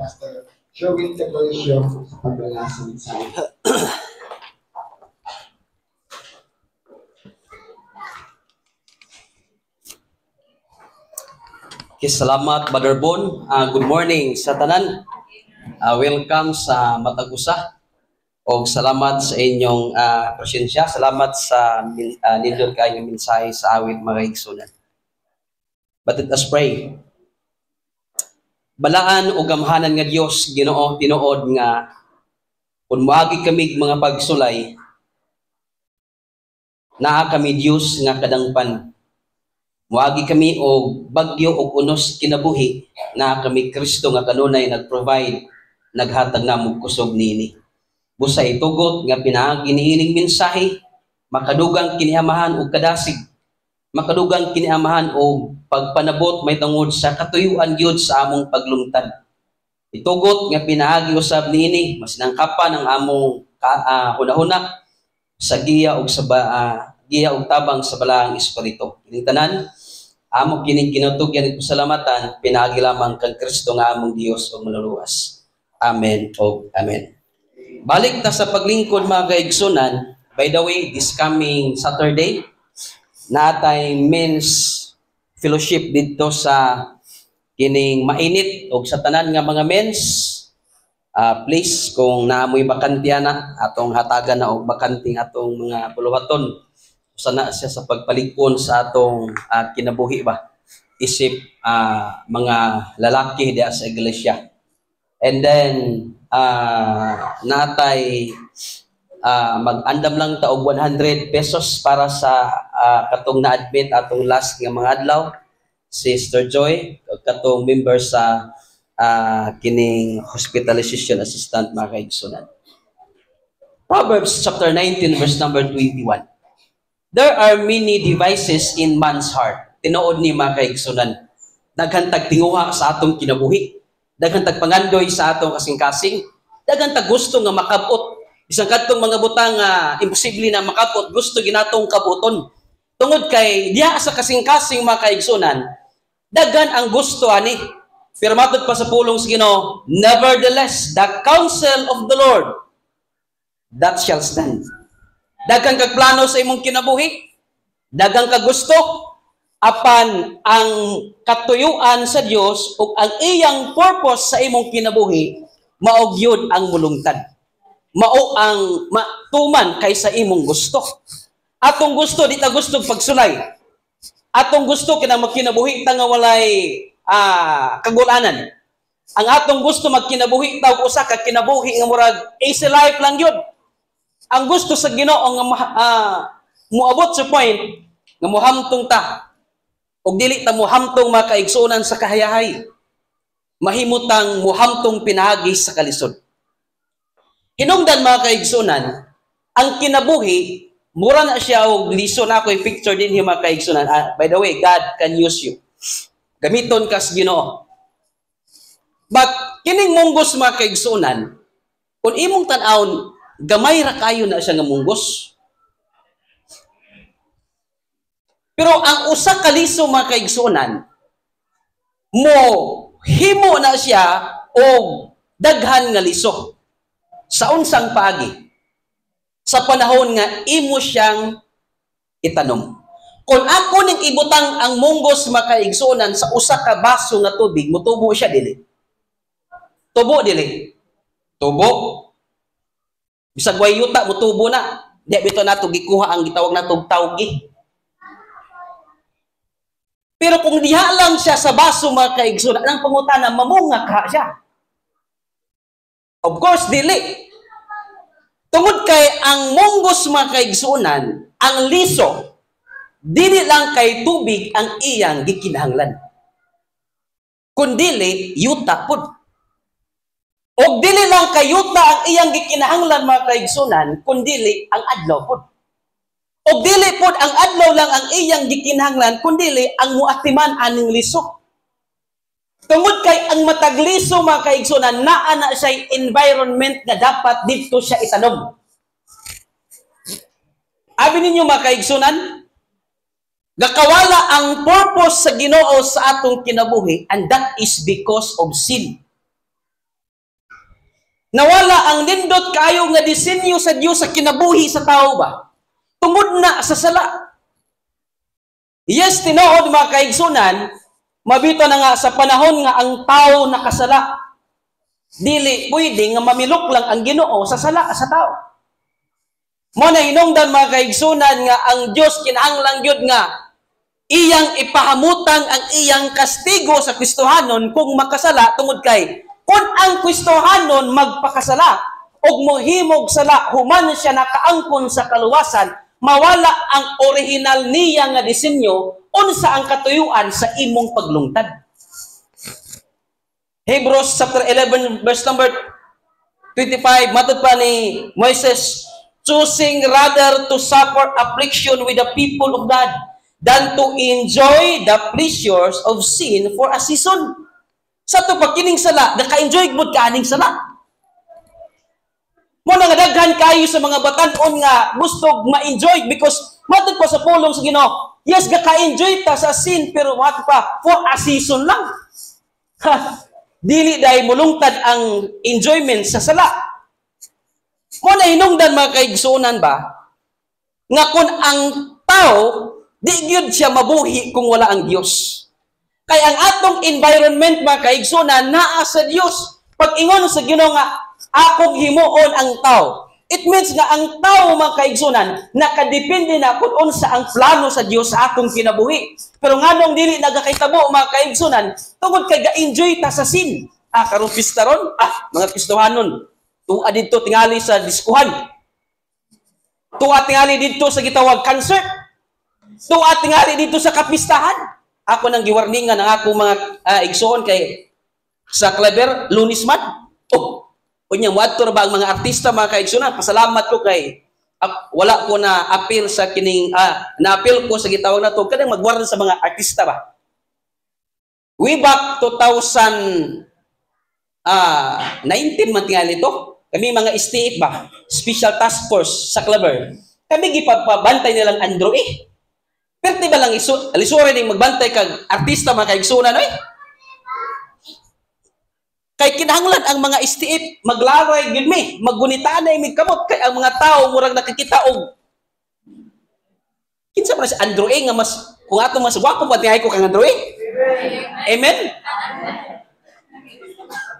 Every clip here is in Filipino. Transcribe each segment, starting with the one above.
Pastor Sherwin Capolisio sa pagbala sa mensahe. Okay, salamat Brother Bon. Good morning sa tanan. Welcome sa Matag-Usa. O salamat sa inyong presensya. Salamat sa nindot kayong mensahe sa awit mga igsunan. But let us pray. Balaan o gamhanan nga Dios Ginoo tinuod nga kun moagi kami mga pagsulay naa kami Dios nga kadangpan. Moagi kami og bagyo og unos kinabuhi na kami Kristo nga kanunay nag-provide naghatag namog kusog niini. Busa itugot nga pinaagi niining mensahe makadugang kiniamahan og kadasig, makadugang kiniamahan og pagpanabot may tungod sa katuyuan gyud sa among paglungtad. Itugot nga pinaagi usab niini masinangkapan ang among hunahuna sa giya og sa giya og tabang sa balaang espiritu. Kining tanan amo kining kinatugyan ug pasalamatan pinaagi lamang kang Kristo nga among Dios ug manluluwas. Amen o amen. Balik ta sa paglingkod mga kaigsunan. By the way, this coming Saturday natay men's fellowship dito sa kining mainit og sa tanan nga mga men's. Please kung naamoy bakantiya na atong hatagan na og bakanting atong mga puluhaton. Sana siya sa pagpalikon sa atong kinabuhi ba isip mga lalaki diya sa iglesia. And then natay mag-andam lang ta og 100 pesos para sa katong na-admit atong last nga mga adlaw si Sister Joy katong member sa kining hospitalization assistant mga kaigsunan. Proverbs chapter 19 verse number 21. There are many devices in man's heart. Tinuod ni mga kaigsunan. Daghantag tinguha sa atong kinabuhi. Daghantag pangandoy sa atong kasing-kasing. Daghantag gusto nga makabot. Isang kadtong mga butang imposible na makabot, gusto ginatong kabuton. Tungod kay diha sa kasing-kasing mga kaigsunan, daghan ang gusto ani. Pero matod pa sa pulong sa Ginoo, nevertheless, the counsel of the Lord that shall stand. Daghang kag plano sa imong kinabuhi, daghang kag gusto, apan ang katuyuan sa Dios ug ang iyang purpose sa imong kinabuhi mao gyud ang mulungtad. Mao ang matuman kaysa imong gusto. Atong gusto di ta gusto pagsulay. Atong gusto kinang magkinabuhi ta nga walay kagulanan. Ang atong gusto magkinabuhi ta og usa ka kinabuhi nga murag easy life lang gyud. Ang gusto sa Ginoo nga muabot sa point nga muhamtong ta og dili ta muhamtong mga kaigsunan sa kahayahay. Mahimutang muhamtong pinagi sa kalisod. Hinungdan mga kaigsunan, ang kinabuhi mura na siya og liso na ako'y picture din yung mga kaigsunan. By the way, God can use you. Gamiton ka sa Ginoo. But kining munggos mga kaigsunan, kung imong tan-awon gamay ra kayo na siya nga munggos. Pero ang usa ka liso mga kaigsunan, mo himo na siya og daghan nga liso. Sa unsang paagi? Sa panahon nga imo siyang itanom. Kung ako ning ibutang ang munggos mga kaigsunan sa usa ka baso nga tubig, mutubo siya dili. Tubo dili. Tubo. Bisag way yuta mutubo na. Di bito nato gikuha ang gitawag natong tawgi. Pero kung diha lang siya sa baso mga kaigsunan, ang pangutana mamunga ka siya. Of course dili. Tungod kay ang munggos mga kaigsunan, ang liso, dili lang kay tubig ang iyang gikinahanglan. Kundili yuta pud. Og dili lang kayuta ang iyang gikinahanglan mga kaigsunan, kundili ang adlaw pod. Og dili pod ang adlaw lang ang iyang gikinahanglan, kundili ang muatiman aning liso. Tungod kay ang matagliso mga kaigsunan, naa na siya environment na dapat dito siya itanom. Abi ninyo mga kaigsunan, gakawala ang purpose sa Ginoo sa atong kinabuhi, and that is because of sin. Nawala ang nindot kayo nga disenyo sa Dios sa kinabuhi sa tao ba? Tungod na sa sala. Yes, tinuod mga kaigsunan, mabito na nga sa panahon nga ang tao nakasala. Dili pwede nga mamilok lang ang Ginoo sa sala sa tao. Mo na hinungdan mga kaigsunan nga ang Dios kinahanglan gyud nga iyang ipahamutan ang iyang kastigo sa Kristohanon kung makasala tungod kay kung ang Kristohanon magpakasala og mohimog sala human siya nakaangkon sa kaluwasan, mawala ang original niya nga disenyo unsa ang katuyuan sa imong paglungtad. Hebrews chapter 11 verse number 25, matud pa ni Moises, choosing rather to suffer affliction with the people of God than to enjoy the pleasures of sin for a season. Sa to pagkining sala, naka-enjoy gud kaaning sala. Mo nga daghan kayo sa mga batan-on nga gusto ma-enjoy because matud pa sa pulong sa Ginoo. Yes, gaka-enjoy ta sa sin pero matud pa for a season lang. Dili dahil mulungtad ang enjoyment sa sala. Mo na hinungdan mga kaigsunan ba nga kung ang tao di gyud siya mabuhi kung wala ang Dios. Kay ang atong environment mga kaigsunan naa sa Dios. Pag ingon sa Ginoo nga akong himuon ang tao, it means nga ang tao mga kaigsunan nakadepende na kung unsa ang plano sa Dios sa atong kinabuhi. Pero nganong dili nagakahitabo mga kaigsunan tungod kay ga-enjoy ta sa sin. Karon pista ron, mga Kristohanon, tuwa dito tingali sa diskuhan. Tuwa tingali dito sa gitawag concert. Tuwa tingali dito sa kapistahan. Ako nang giwarningan ang ako mga igsoon kay sa Kleber, Lunisman. Unya mo adto ba ang mga artista mga kaigsunan? Pasalamat ko kay wala ko na appeal sa kining na-appeal ko sa gitawag na to kadang magwarn sa mga artista ba. Way back 2019 man tingali ito. Kami mga STF ba, Special Task Force sa Kleber. Kami gipapabantay nilang Andrew eh. Pero di ba lang lisurin yung magbantay kag artista mga kaigsunan eh? Kay kinahanglan ang mga STF maglaray gyud mi, magunitaan na imig kamot kay ang mga tao murag nakikita og kinsa man si Andrew A nga mas kung ato mas gwapo pa tiay ko kang Andrew A. Amen.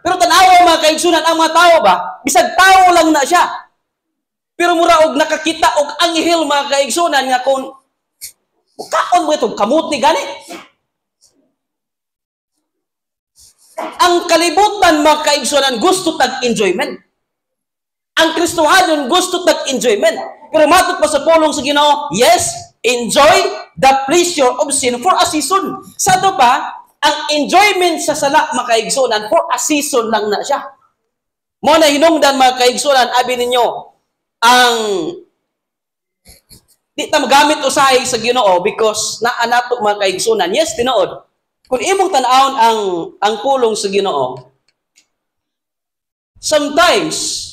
Pero tanaw mga kaigsunan ang mga tao ba, bisag tao lang na siya. Pero mura og nakakita og anghel mga kaigsunan nga kung kaon mo itong kamuti gani. Ang kalibutan mga kaigsunan gusto tag enjoyment. Ang Kristohanon gusto tag enjoyment. Pero matud pa sa pulong sa Ginoo, yes, enjoy the pleasure of sin for a season. Sa to pa, ang enjoyment sa sala mga kaigsunan for a season lang na siya. Mo na hinungdan mga kaigsunan, abi ninyo, ang di ta magamit usahay sa Ginoo because naa nato mga kaigsunan. Yes, tinuod. Kung imong tan-awon ang pulong sa Ginoo, sometimes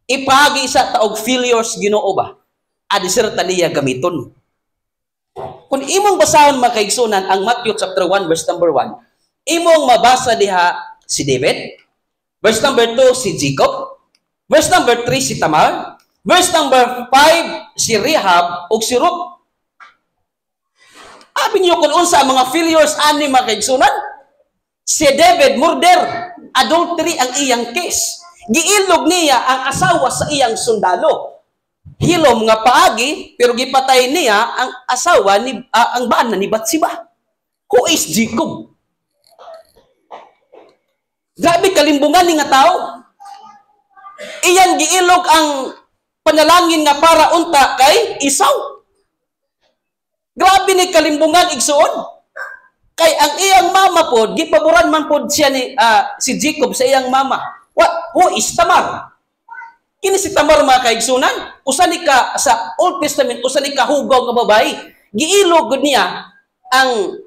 ipagi sa taog failures Ginoo ba? Adiserta niya gamiton. Kung imong basahon mga kaigsunan ang Matthew chapter 1 verse number 1, imong mabasa diha si David, verse number 2 si Jacob, verse number 3 si Tamar, verse number 5 si Rehab ug si Ruth. Abi niyo kung unsa ang mga failures ani mga kaigsunan? Si David murder, adultery ang iyang case. Giilog niya ang asawa sa iyang sundalo. Hilom nga paagi pero gipatay niya ang asawa ni ang bana ni Batsiba. Who is Jacob? Grabe kalimbungan ni nga tao. Iyan giilog ang panalangin nga para unta kay Esau. Grabe ni kalimbungan igsuon. Kay ang iyang mama pod gipaboran man pod siya ni si Jacob sa iyang mama. Who is Tamar? Kini si Tamar mga kaigsunan, usa ni ka sa Old Testament, usa ni ka hugaw nga babae. Giilog gud niya ang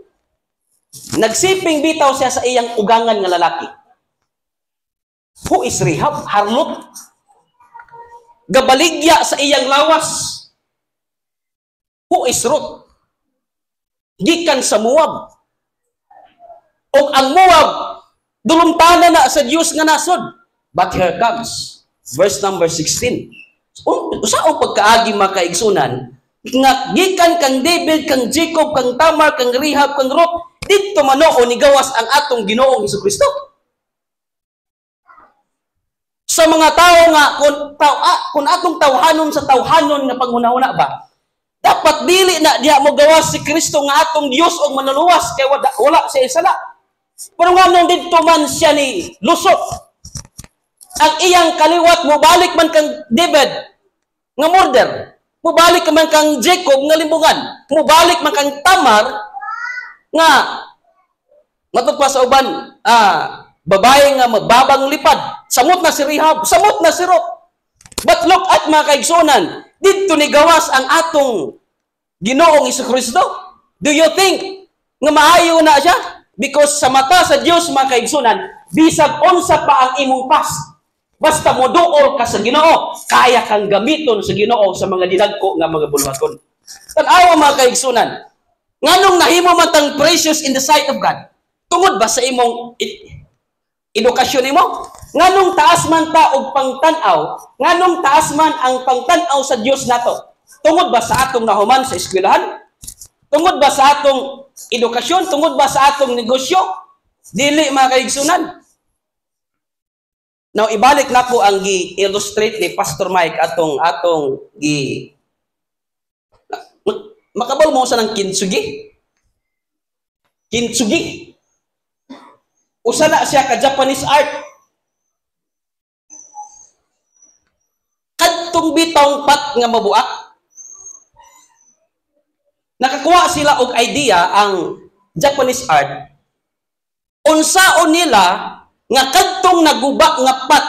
nagsiping bitaw siya sa iyang ugangan nga lalaki. Who is Rehab? Harlot. Gabaligya sa iyang lawas. Who is Ruth? Gikan sa Moab. O ang Moab, dulumtanan na sa Diyos nga nasod. But here comes, verse number 16. Usaong pagkaagi mga kaigsunan, nga gikan kang David, kang Jacob, kang Tamar, kang Rehab, kang Ruth, dito manoo ni gawas ang atong Ginoong Hesukristo. Sa mga tao nga, kung atong tawhanon sa tawhanon nga panghunahuna ba, dapat dili na diha mo gawas si Kristo nga atong Dios og manuluwas kay wala siya sala. Pero nga nung dito man siya ni lusot, ang iyang kaliwat mo balik man kang David nga murder, mo balik man kang Jacob nga limbungan, mo balik man kang Tamar nga matugpa sa uban babae nga mababang lipad, samot na si Rehab, samot na si Ruth. But look at mga kaigsunan, dito ni gawas ang atong Ginoong Hesukristo. Do you think nga maayo na siya? Because sa mata sa Dios mga kaigsunan, bisag unsa pa ang imong past, basta moduol ka sa Ginoo, kaya kang gamiton sa Ginoo sa mga dinagko nga mga bulwaton. Tan-awa mga kaigsunan, nganong nahimo man tang precious in the sight of God? Tungod ba sa imong edukasyon nimo? Nganong taas man ta og pangtan-aw? Nganong taas man ang pangtan-aw sa Dios nato? Tungod ba sa atong nahuman sa eskwelahan? Tungod ba sa atong edukasyon? Tungod ba sa atong negosyo? Dili mga kaigsunan. Now ibalik nako ang gi-illustrate ni Pastor Mike atong makabal mo sa ng kintsugi. Kintsugi. Usa na siya ka Japanese art. Kadtong bitong pat nga mabuak. Nakakuha sila og idea ang Japanese art. Unsaon nila nga kadtong naguba nga pat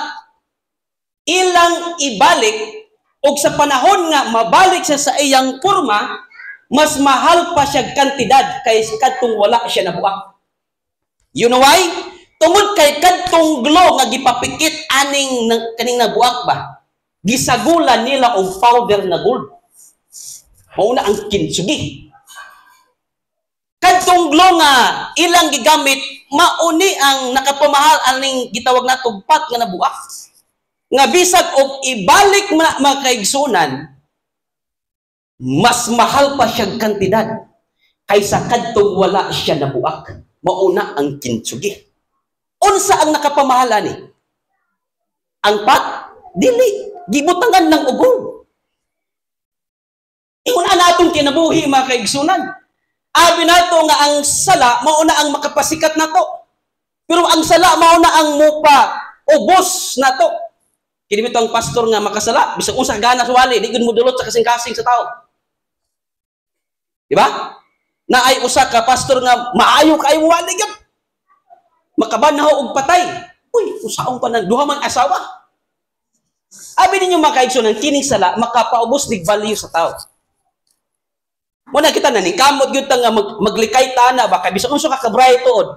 ilang ibalik og sa panahon nga mabalik siya sa iyang porma, mas mahal pa siya kantidad kaysa kadtong wala siya nabuak. You know why? Tungod kay kadtong glow nga gipapikit kaning nabuak ba, gisagulan nila og powder na gold. Mao na ang kintsugi. Kadtong glow nga ilang gigamit, mauni ang nakapamahal aning gitawag natong pat nga nabuak. Nga bisag og ibalik mga kaigsunan, mas mahal pa siyang kantidad kaysa kadtong wala siya nabuak. Mauna ang kintsugi. Unsa ang nakapamahala ni? Ang pat? Dili. Gibutangan ng ugol. Iuna na atong kinabuhi mga kaigsunan. Abi nato nga ang sala, mauna ang makapasikat nato. Pero ang sala, mauna ang mupa ubos nato. Kini bitaw ang pastor nga makasala, bisag unsa gana sa wali, di gud mo dulot sa kasing-kasing sa tao. Di ba? Na ay usa ka pastor nga maayo kay wali gyud. Makabanhaw og patay. Uy, usaon pa nang duha man asawa. Abi ninyo mga kaigsunan, kining sala makapaubos dig value sa tao. Muna kita na ni kamot gyud nga maglikay ta na ba kay bisan unsa ka kabray tuod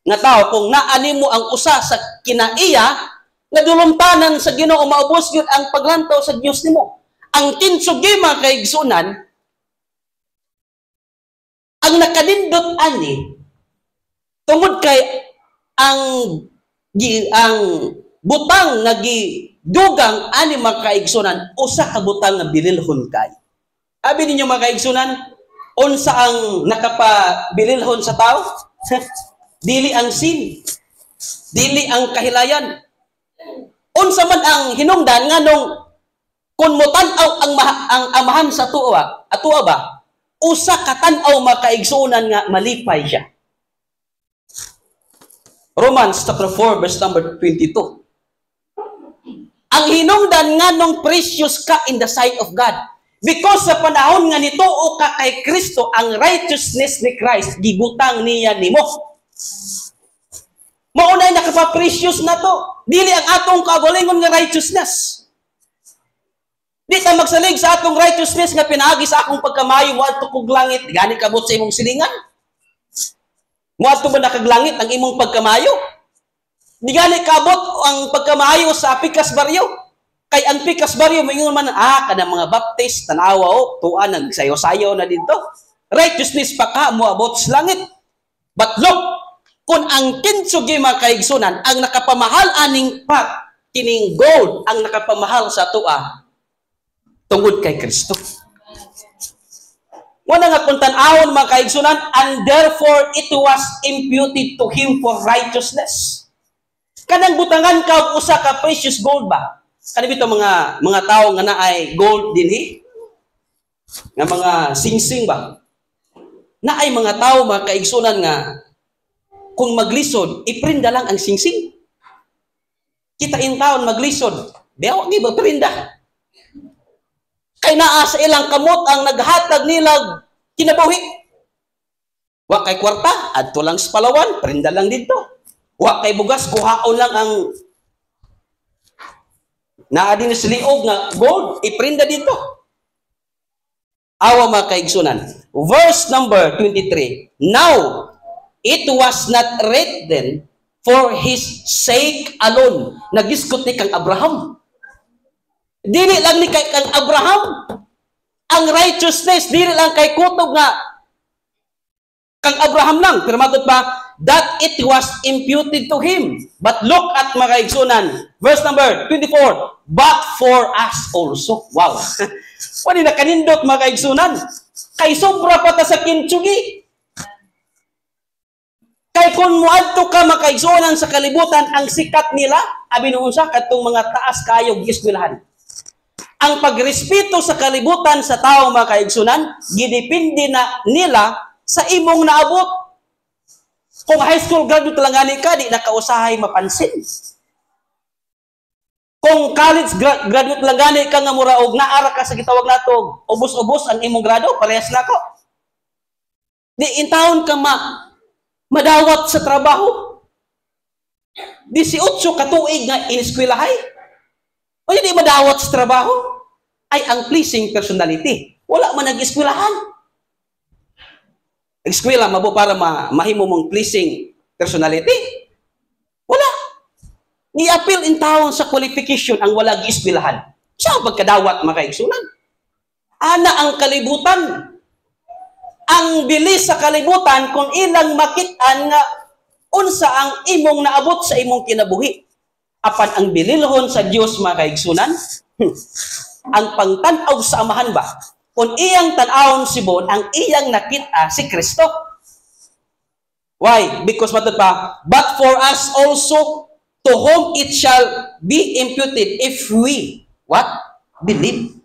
nga tao kung naani mo ang usa sa kinaiya nga dulumtanan sa Ginoo maubos gyud ang paglantaw sa Dios nimo. Ang kintsugi mga kaigsunan, ang nakadindot ani tungod kay ang butang nga gidugang ani mga kaigsunan, usa ka butang nga bililhon kay. Abi ninyo mga kaigsunan, unsa ang nakapabililhon sa tao? Dili ang sin, dili ang kahilayan. Unsa man ang hinungdan nganong kun mo tan-aw ang amahan sa tuwa, atuwa ba? Usa ka tan-aw mga kaigsunan nga malipay siya. Romans chapter 4 verse number 22. Ang hinungdan nganong precious ka in the sight of God. Because sa panahon nga nituo ka kay Kristo, ang righteousness ni Christ gibutang niya nimo. Maunay nakapa-precious na to. Dili ang atong kaugalingon nga righteousness. Di ta magsalig sa atong righteousness nga pinaagi sa akong pagkamayo mo adto kog langit, gani kabot sa imong silingan. Mo adto ba nakaglangit ang imong pagkamayo? Di gani kabot ang pagkamayo sa Pikas Barrio. Kay ang Pikas Barrio moingon man kada mga baptist tanawa tuan nagsayo-sayo na dito. Righteousness pa ka mo abot sa langit. But look, kung ang kintsugi mga kaigsunan ang nakapamahal aning pat kining gold ang nakapamahal sa tua tungod kay Kristo. Wala nga kung tan-awon mga kaigsunan, and therefore it was imputed to him for righteousness. Kanang butangan ka usa ka precious gold ba? Kanang bito mga tao nga naay gold dinhi, nga mga singsing ba? Naay mga tao mga kaigsunan nga kung maglisod, iprinda lang ang singsing. Kita in taon maglisod, biyaw gi ba prinda? Kay naa sa ilang kamot ang naghatag nilag kinabuhi. Wa kay kwarta, adto lang sa Palawan, prinda lang dito. Wa kay bugas, kuhaon lang ang naa din sa liog nga gold, iprinda dito. Awa mga kaigsunan. Verse number 23. Now, it was not written for his sake alone. Nagiskot ni kang Abraham. Dili lang ni kay kang Abraham. Ang righteousness, dili lang kay kutob nga kang Abraham lang. Pero magot pa, that it was imputed to him. But look at mga kaigsunan. Verse number 24. But for us also. Wow. Wala na kanindot mga kaigsunan. Kay sobra pa ta sa kintsugi. Kay kung muadto ka mga kaigsunan sa kalibutan, ang sikat nila, abi noon sa katong mga taas kayog eskwelahan. Ang pagrespeto sa kalibutan sa tao mga kaigsunan, gidepende na nila sa imong naabot. Kung high school graduate lang gani ka, di nakausahay mapansin. Kung college graduate lang gani ka nga muraog, naara ka sa gitawag nato, ubos-ubos ang imong grado, parehas na ko. Di intawon ka madawat sa trabaho. 18 katuig nga ineskwelahay. O hindi madawat sa trabaho, ay ang pleasing personality. Wala man nag-eskwelahan. Eskwela, mabo para mahimo mong pleasing personality? Wala. Ni-appeal in taon sa qualification ang wala gi-eskwelahan. Siya pagkadawat mga kaigsunan. Ana ang kalibutan. Ang bilis sa kalibutan kung ilang makitaan nga unsa ang imong naabot sa imong kinabuhi. Apan ang bililhon sa Dios mga kaigsunan, ang pangtanaw sa amahan ba? Kung iyang tanawon si Bon, ang iyang nakita si Kristo. Why? Because matod pa, but for us also, to whom it shall be imputed if we, what? Believe.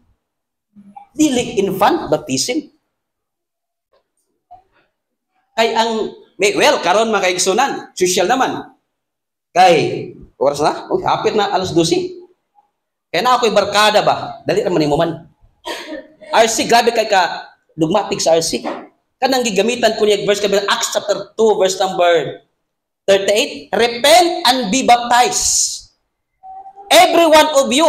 Dili infant baptism. Kay ang, well, karon mga kaigsunan, social naman. Kay, oras na? Oh, hapit na alas 12. Kaya na ako'y barkada ba? Dali naman ni mo man. RC, grabe kay ka dogmatic sa RC. Kanang gigamitan ko niya verse kabilang Acts chapter 2 verse number 38. Repent and be baptized, every one of you,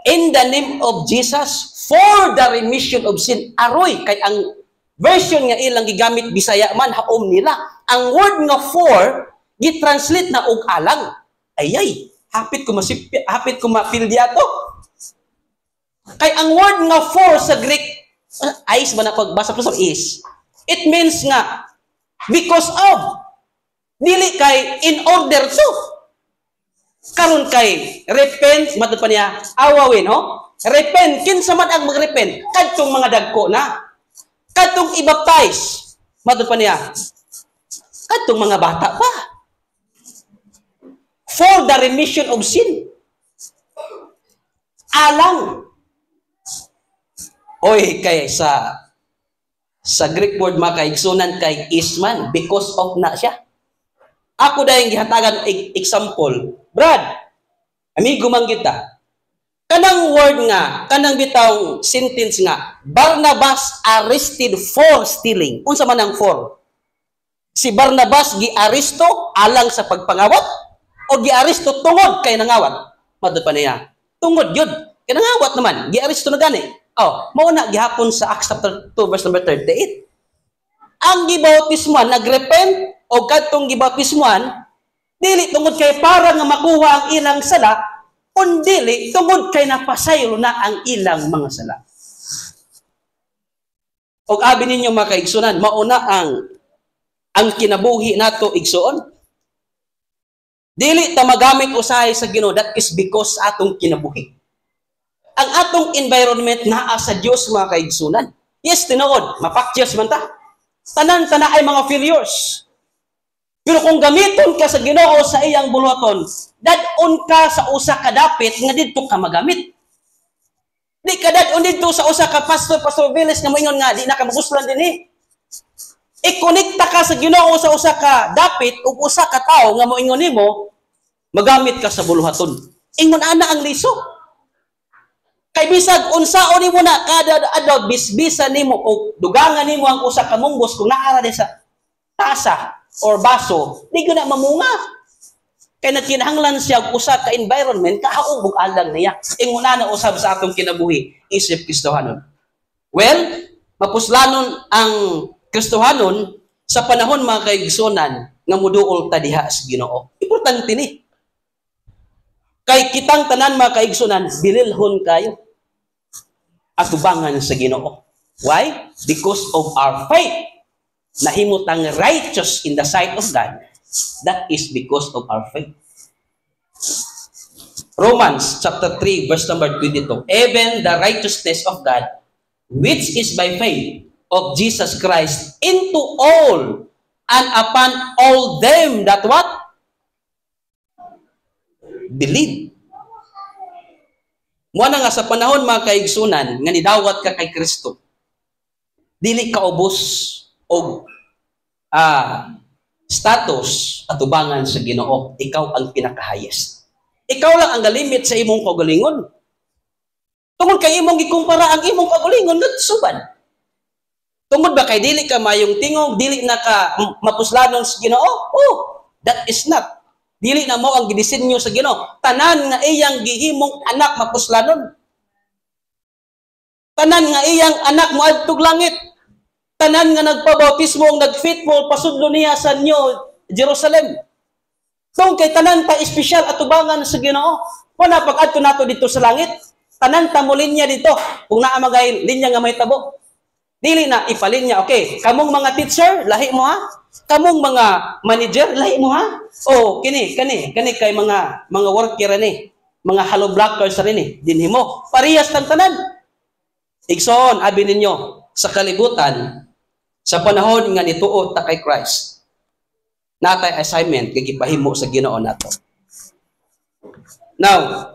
in the name of Jesus for the remission of sin. Aroy, kay ang version nga ilang gigamit Bisaya man, haom nila. Ang word nga for, gitranslate na og alang. Ayay, hapit ko mapildiya to. Kay ang word nga for sa Greek, ayos ba na pagbasa ko sa is, it means nga, because of, dili kay in order to. Karon kay, repent, matod pa niya, awawin, no? Repent, kinsa man ang mag-repent, kadtong mga dagko na. Kadtong i-baptize, matod pa niya, kadtong mga bata pa. For the remission of sin. Alang. Oy, kay sa Greek word mga kaigsunan kay isman, because of na siya. Ako dahil gihatagan example, Brad, amigo man kita. Kanang word nga, kanang bitawng sentence nga, Barnabas arrested for stealing. Unsa man ang for? Si Barnabas gi-aresto alang sa pagpangawat o gi-aresto tungod kay nangawat? Madod pa niya. Tungod yun. Kay nangawat naman, gi-aresto na gani. Oh, mauna gihapon sa Acts chapter 2 verse number 38. Ang gibautismuan nagrepent o kadtong gibautismuan dili tungod kay para nga makuha ang ilang sala, kundi tungod kay napasaylo na ang ilang mga sala. Og abi ninyo mga kaigsunan, mauna ang kinabuhi nato igsuon. Dili ta magamit usahay sa Ginoo, that is because atong kinabuhi. Ang atong environment naa sa Dios mga kaigsunan. Yes, tinuod, mapakyas man ta. Tanan-tana ay mga failures. Pero kung gamiton ka sa Ginoo sa iyang buluhaton, dad-on ka sa usa ka dapit nga didto ka magamit. Di ka dad-on didto sa usa ka pastor Viles nga moingon nga di na ka maguslan dinhi. I-connecta ka sa Ginoo sa usa ka dapit ug usa ka tawo nga moingon nimo magamit ka sa buluhaton. Ingon ana ang liso. Kay bisag unsaon nimo na kada adlaw bisbisan nimo o dugangan nimo ang usa ka munggos kung naara sa tasa or baso, di ko na mamunga. Kay nagkinahanglan siya og usa ka environment kahaubog alang niya. Ingon na usab sa atong kinabuhi isip Kristohanon. Well, mapuslanon ang Kristohanon sa panahon mga kaigsunan nga muduol ta diha sa Ginoo. Importante ni. Kay kitang tanan mga kaigsunan, bililhon kayo at tubangan sa Ginoo. Why? Because of our faith. Nahimutang righteous in the sight of God. That is because of our faith. Romans chapter 3 verse number 22. Even the righteousness of God, which is by faith of Jesus Christ, into all and upon all them that what? Believe. Muna nga sa panahon mga kaigsunan, nga nidawat ka kay Kristo, dili ka ubos o status at tubangan sa Ginoo. Ikaw ang pinaka-highest. Ikaw lang ang galimit sa imong kagalingon. Tungod kay imong gikumpara ang imong kagalingon ngadto suban. Tungod ba kay dili ka mayong tingog, dili na ka mapuslanon sa Ginoo? Oh, that is not. Dili na mo ang gidisenyo sa Ginoo. Tanan nga iyang gihimong anak mapuslanon. Tanan nga iyang anak moadtog langit. Tanan nga nagpabautismo ang nagfitful pasudlo niya sa New Jerusalem. So kay tanan ta espesyal at tubangan sa Ginoo. Wala pag-adto nato dito sa langit. Tanan ta mo linya dito. Kung naa magay linya nga may tabo. Dili na ipalinya. Okay, kamong mga teacher, lahi mo ha? Kamong mga manager, lahi mo ha? Oh, kani kay mga worker ni, mga hollow blockers rin ni. Dinhi mo. Parehas tang tanan. Igsoon abi ninyo sa kalibutan sa panahon nga nituo ta kay Christ. Natay assignment kay gipahimo sa Ginoo nato. Now,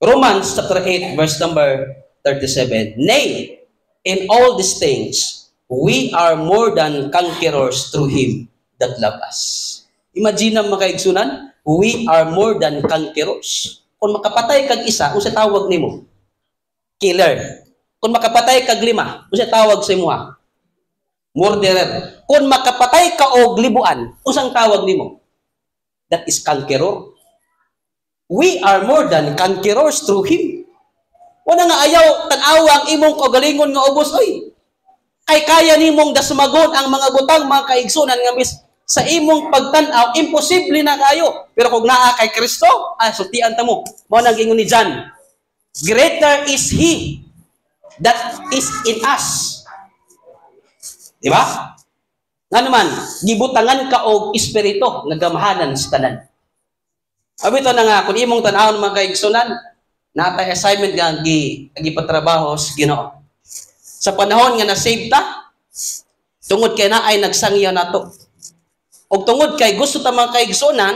Romans chapter 8 verse number 37. Nay, in all these things, we are more than conquerors through Him that love us. Imagine ang mga kaigsunan, we are more than conquerors. Kung makapatay kag isa, kung sa tawag nimo, killer. Kung makapatay kag lima, kung sa tawag sa imo, murderer. Kung makapatay ka og libuan, usang tawag nimo, that is conqueror. We are more than conquerors through Him. Wala nga ayaw tan-awa ang imong kagalingon nga ubos, oy. Kay kaya nimong dasmagon ang mga butang mga kaigsunan nga mis sa imong pagtan-aw, imposible na kayo. Pero kung naa kay Kristo, sultian ta mo. Mao nang ingon ni John, greater is He that is in us. Di ba? Nga naman, gibutangan ka og espiritu nga gamahanan sa tanan. Abito na nga, kung imong tan-awon mga kaigsunan, natay assignment nga gipatrabaho sa Ginoo. Sa panahon nga na-save ta, tungod kay na ay nagsangyaw nato. O tungod kay gusto ta mga kaigsunan,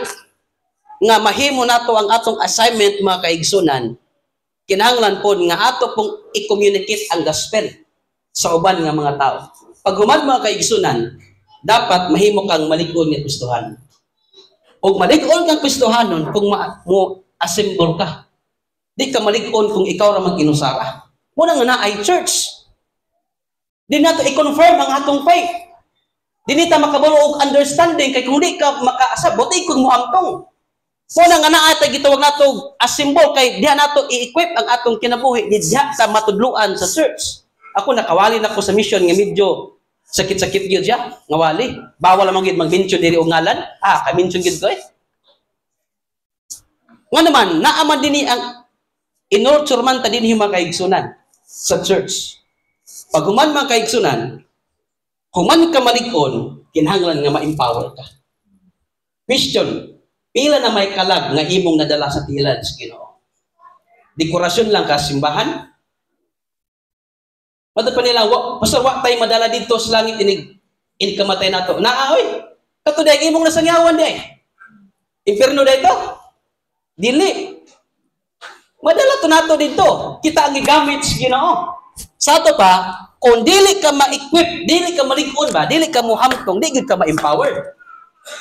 nga mahimo nato ang atong assignment mga kaigsunan, kinahanglan po nga ato pong i-communicate ang gospel sa uban nga mga tao. Pag human mga kaigsunan, dapat mahimo kang malig-on nga Kristohanon. O malig-on kang Kristohanon kung mo assemble ka. Di ka malig-on kung ikaw ra mag-inusara. Muna nga na ay church. Di nato i-confirm ang atong faith. Di nita makabalo og understanding kay kung di ka makaasabot ikon mo amtong. Muna nga na atay gitawag nato assemble kay diha nato i-equip ang atong kinabuhi diha sa matudluan sa church. Ako nakawali na ko sa mission nga medyo sakit-sakit gyud siya, ngawali. Bawal man gyud mag-mention diri og ngalan. Ka-mention gyud ko eh. Nga naman, naaman din ang in-nurture man ta din mga kaigsunan sa church. Pag human mga kaigsunan, human ka malig-on, kinahanglan nga ma-empower ka. Question, pila na may kalag nga imong nadala sa tilan sa Ginoo? Dekorasyon lang ka simbahan? Mata pa nila, pastor, wa tayo madala dito sa langit, inig kamatay na to. Naaoy, kato dahil imong nasangyawan dahil. Imperno dahil to? Dili. Madala to nato dito. Kita ang gigamit sa Ginoo. Sa ato pa, kung dili ka ma-equip, dili ka malig-on ba, dili ka mo hamtong, di ka ma-empower.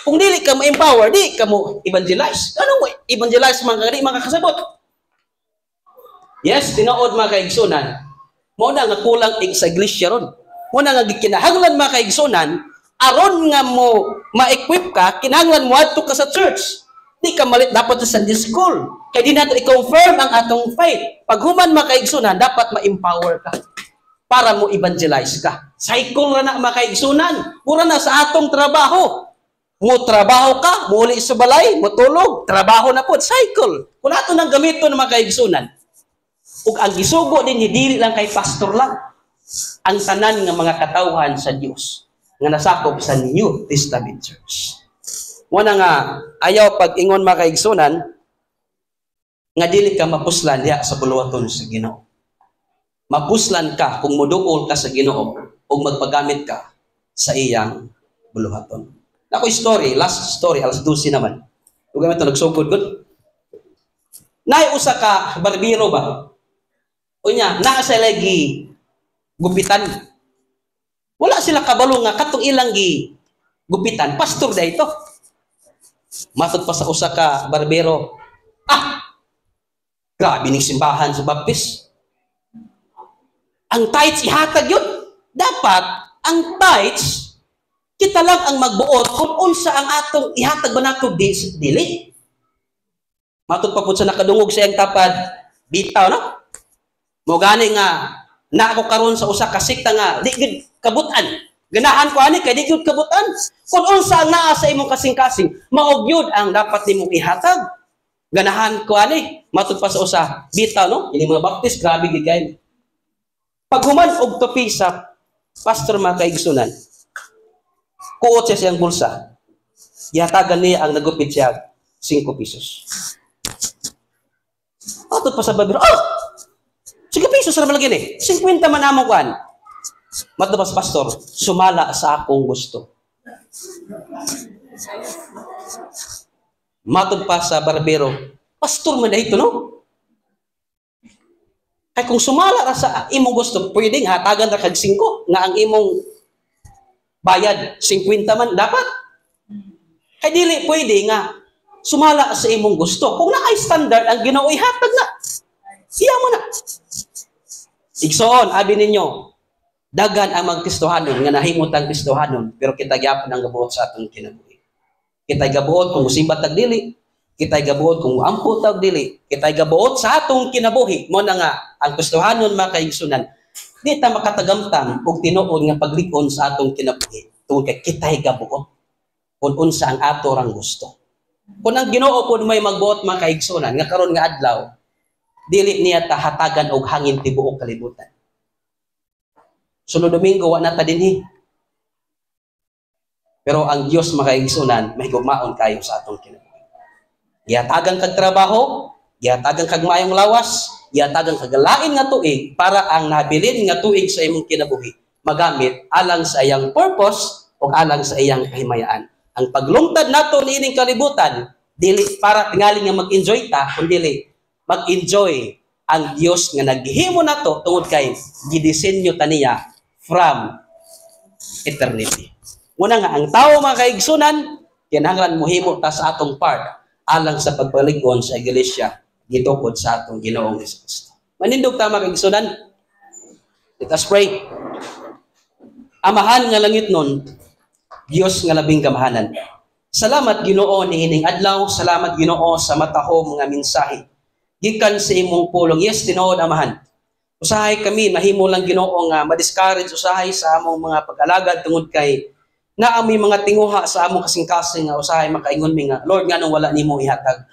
Kung dili ka ma-empower, di ka mo evangelize. Ano mo evangelize mga kasabot? Yes, tinood mga kaigsunan. Mo na nga kulang sa iglesia ron. Mo na nga gikinahanglan mga kaigsunan, aron nga mo ma-equip ka, kinahanglan mo adto ka sa church. Di ka malit dapat sa Sunday school. Kaya di nato i-confirm ang atong faith. Pag human mga kaigsunan, dapat ma-empower ka para mo evangelize ka. Cycle ra na mga kaigsunan. Pura na sa atong trabaho. Mo trabaho ka, mo uli sa balay, mo tulog, trabaho na po, cycle. Kung ato nang gamito ng mga kaigsunan, ug ang gisugo din dili lang kay pastor lang, ang tanan nga mga katawhan sa Dios nga nasakop sa New Testament Church. Muna nga ayaw pag-ingon mga kaigsunan nga dili ka mapuslan diha sa buluhaton sa Ginoo. Mapuslan ka kung moduol ka sa Ginoo o magpagamit ka sa iyang buluhaton. Ako story, last story, alas 12 naman. Huwag kami ito nagsugod good. Usa ka barbero ba? O niya, naa sa lagi gupitan. Wala sila kabalo nga katong ilang gupitan. Pastor da ito. Matod pa sa usa ka barbero. Grabe ning simbahan sa Baptist. Ang tithes ihatag yun. Dapat, ang tithes, kita lang ang magbuot kung unsa ang atong ihatag ba nato dili. Matod pa po sa nakadungog sa iyang tapad, bitaw, no? Mo gani nga, na ako karon sa usa ka sikta nga, di gud kabutan. Ganahan ko ani kay di gud kabutan. Kung unsa ang naa sa imong kasing-kasing, maog yun ang dapat nimong ihatag. Ganahan ko ani, matod pa sa usa, bitaw, no? Ini mga Baptist, grabe gid kay. Pag human og topi sa pastor mga kaigsunan, kuot siya siyang bulsa. Ihatagan niya ang nagupit siya 5 pesos. Atod pa sa barbero, 5 pesos na malagyan eh. 50 man namang kuhan. Matapos pastor, sumala sa akong gusto. Matod pa sa barbero, pastor man na ito, no? Kaya kung sumala ra sa imong gusto, pwedeng hatagan ra kag 5 nga ang imong bayad 50 man dapat. Kaya dili pwede nga sumala sa imong gusto. Kung naay standard ang Ginoo ihatag na. Siya mo na. Igsoon, abi ninyo, dagan ang magkristohanon nga nahimot ang kristohanon pero kita gyapon ang gabuot sa atong kinabuhi. Kita gabuot kung musibat tag dili. Kita gabuot kung ampo tag dili. Kita gabuot sa atong kinabuhi. Mo na nga ang kristohanon mga kaigsunan, di ta makatagamtam og tinuod nga paglikon sa atong kinabuhi. Tungod kay kitay gabuot kung unsa ang ato rang gusto. Kung ang Ginoo pud may magbuot mga kaigsunan nga karon nga adlaw, dili niya ta hatagan og hangin tibuok kalibutan. Sunod Domingo wa na ta dinhi. Pero ang Dios mga kaigsunan may gugmaon kayo sa atong kinabuhi. Gihatagan kag trabaho, gihatagan kag maayong lawas, gihatagan kag lain nga tuig para ang nabilin nga tuig sa imong kinabuhi magamit alang sa iyang purpose o alang sa iyang kahimayaan. Ang paglungtad nato niining kalibutan dili para tingali nga mag-enjoy ta, kundi mag-enjoy ang Dios nga naghimo nato tungod kay gidisenyo ta niya from eternity. Muna nga ang tao mga kaigsunan, kinahanglan mohimo ta sa atong part alang sa pagpalig-on sa iglesia gitukod sa atong Ginoong Hesus. Manindog ta mga kaigsunan. Let us pray. Amahan nga langit nun, Dios nga labing kamahanan. Salamat Ginoo niining adlaw, salamat Ginoo sa matahom nga mensahe gikan sa imong pulong. Yes, tinuod amahan. Usahay kami mahimo lang Ginoo nga ma-discourage usahay sa among mga pag-alagad tungod kay naa may mga tinguha sa among kasing-kasing nga usahay makaingon mi nga Lord nganong wala nimo ihatag.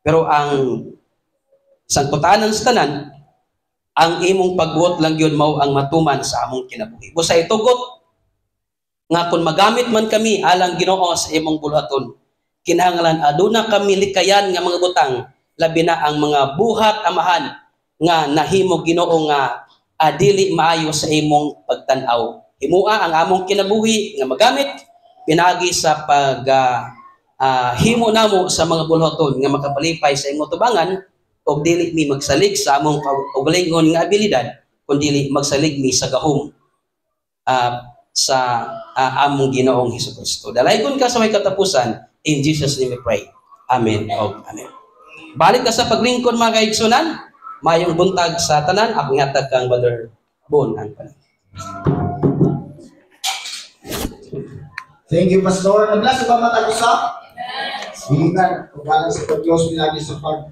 Pero ang sangputanan sa tanan, ang imong pagbuot lang yun mao ang matuman sa among kinabuhi. Busay tugot nga kung magamit man kami alang Ginoo sa imong buluhaton, kinahanglan aduna kami likayan nga mga butang, labi na ang mga buhat amahan nga nahimo Ginoo nga dili maayo sa imong pagtan-aw. Himua ang among kinabuhi nga magamit pinagi sa pag himo namo sa mga bulhoton nga makapalipay sa imong tubangan og dili mi magsalig sa among kaugalingon nga abilidad kundi magsalig mi sa gahom sa among Ginoong Hesukristo. Dalaygon ka sa may katapusan. In Jesus' name we pray. Amen. Amen. Balik ka sa paglingkod mga kaigsunan. Mayong buntag sa tanan. Ako ngatag kang Brother Bon. Thank you, Pastor. Nablas ba matag-usap? Biligan, kung galang sa Diyos, pinagi sa pag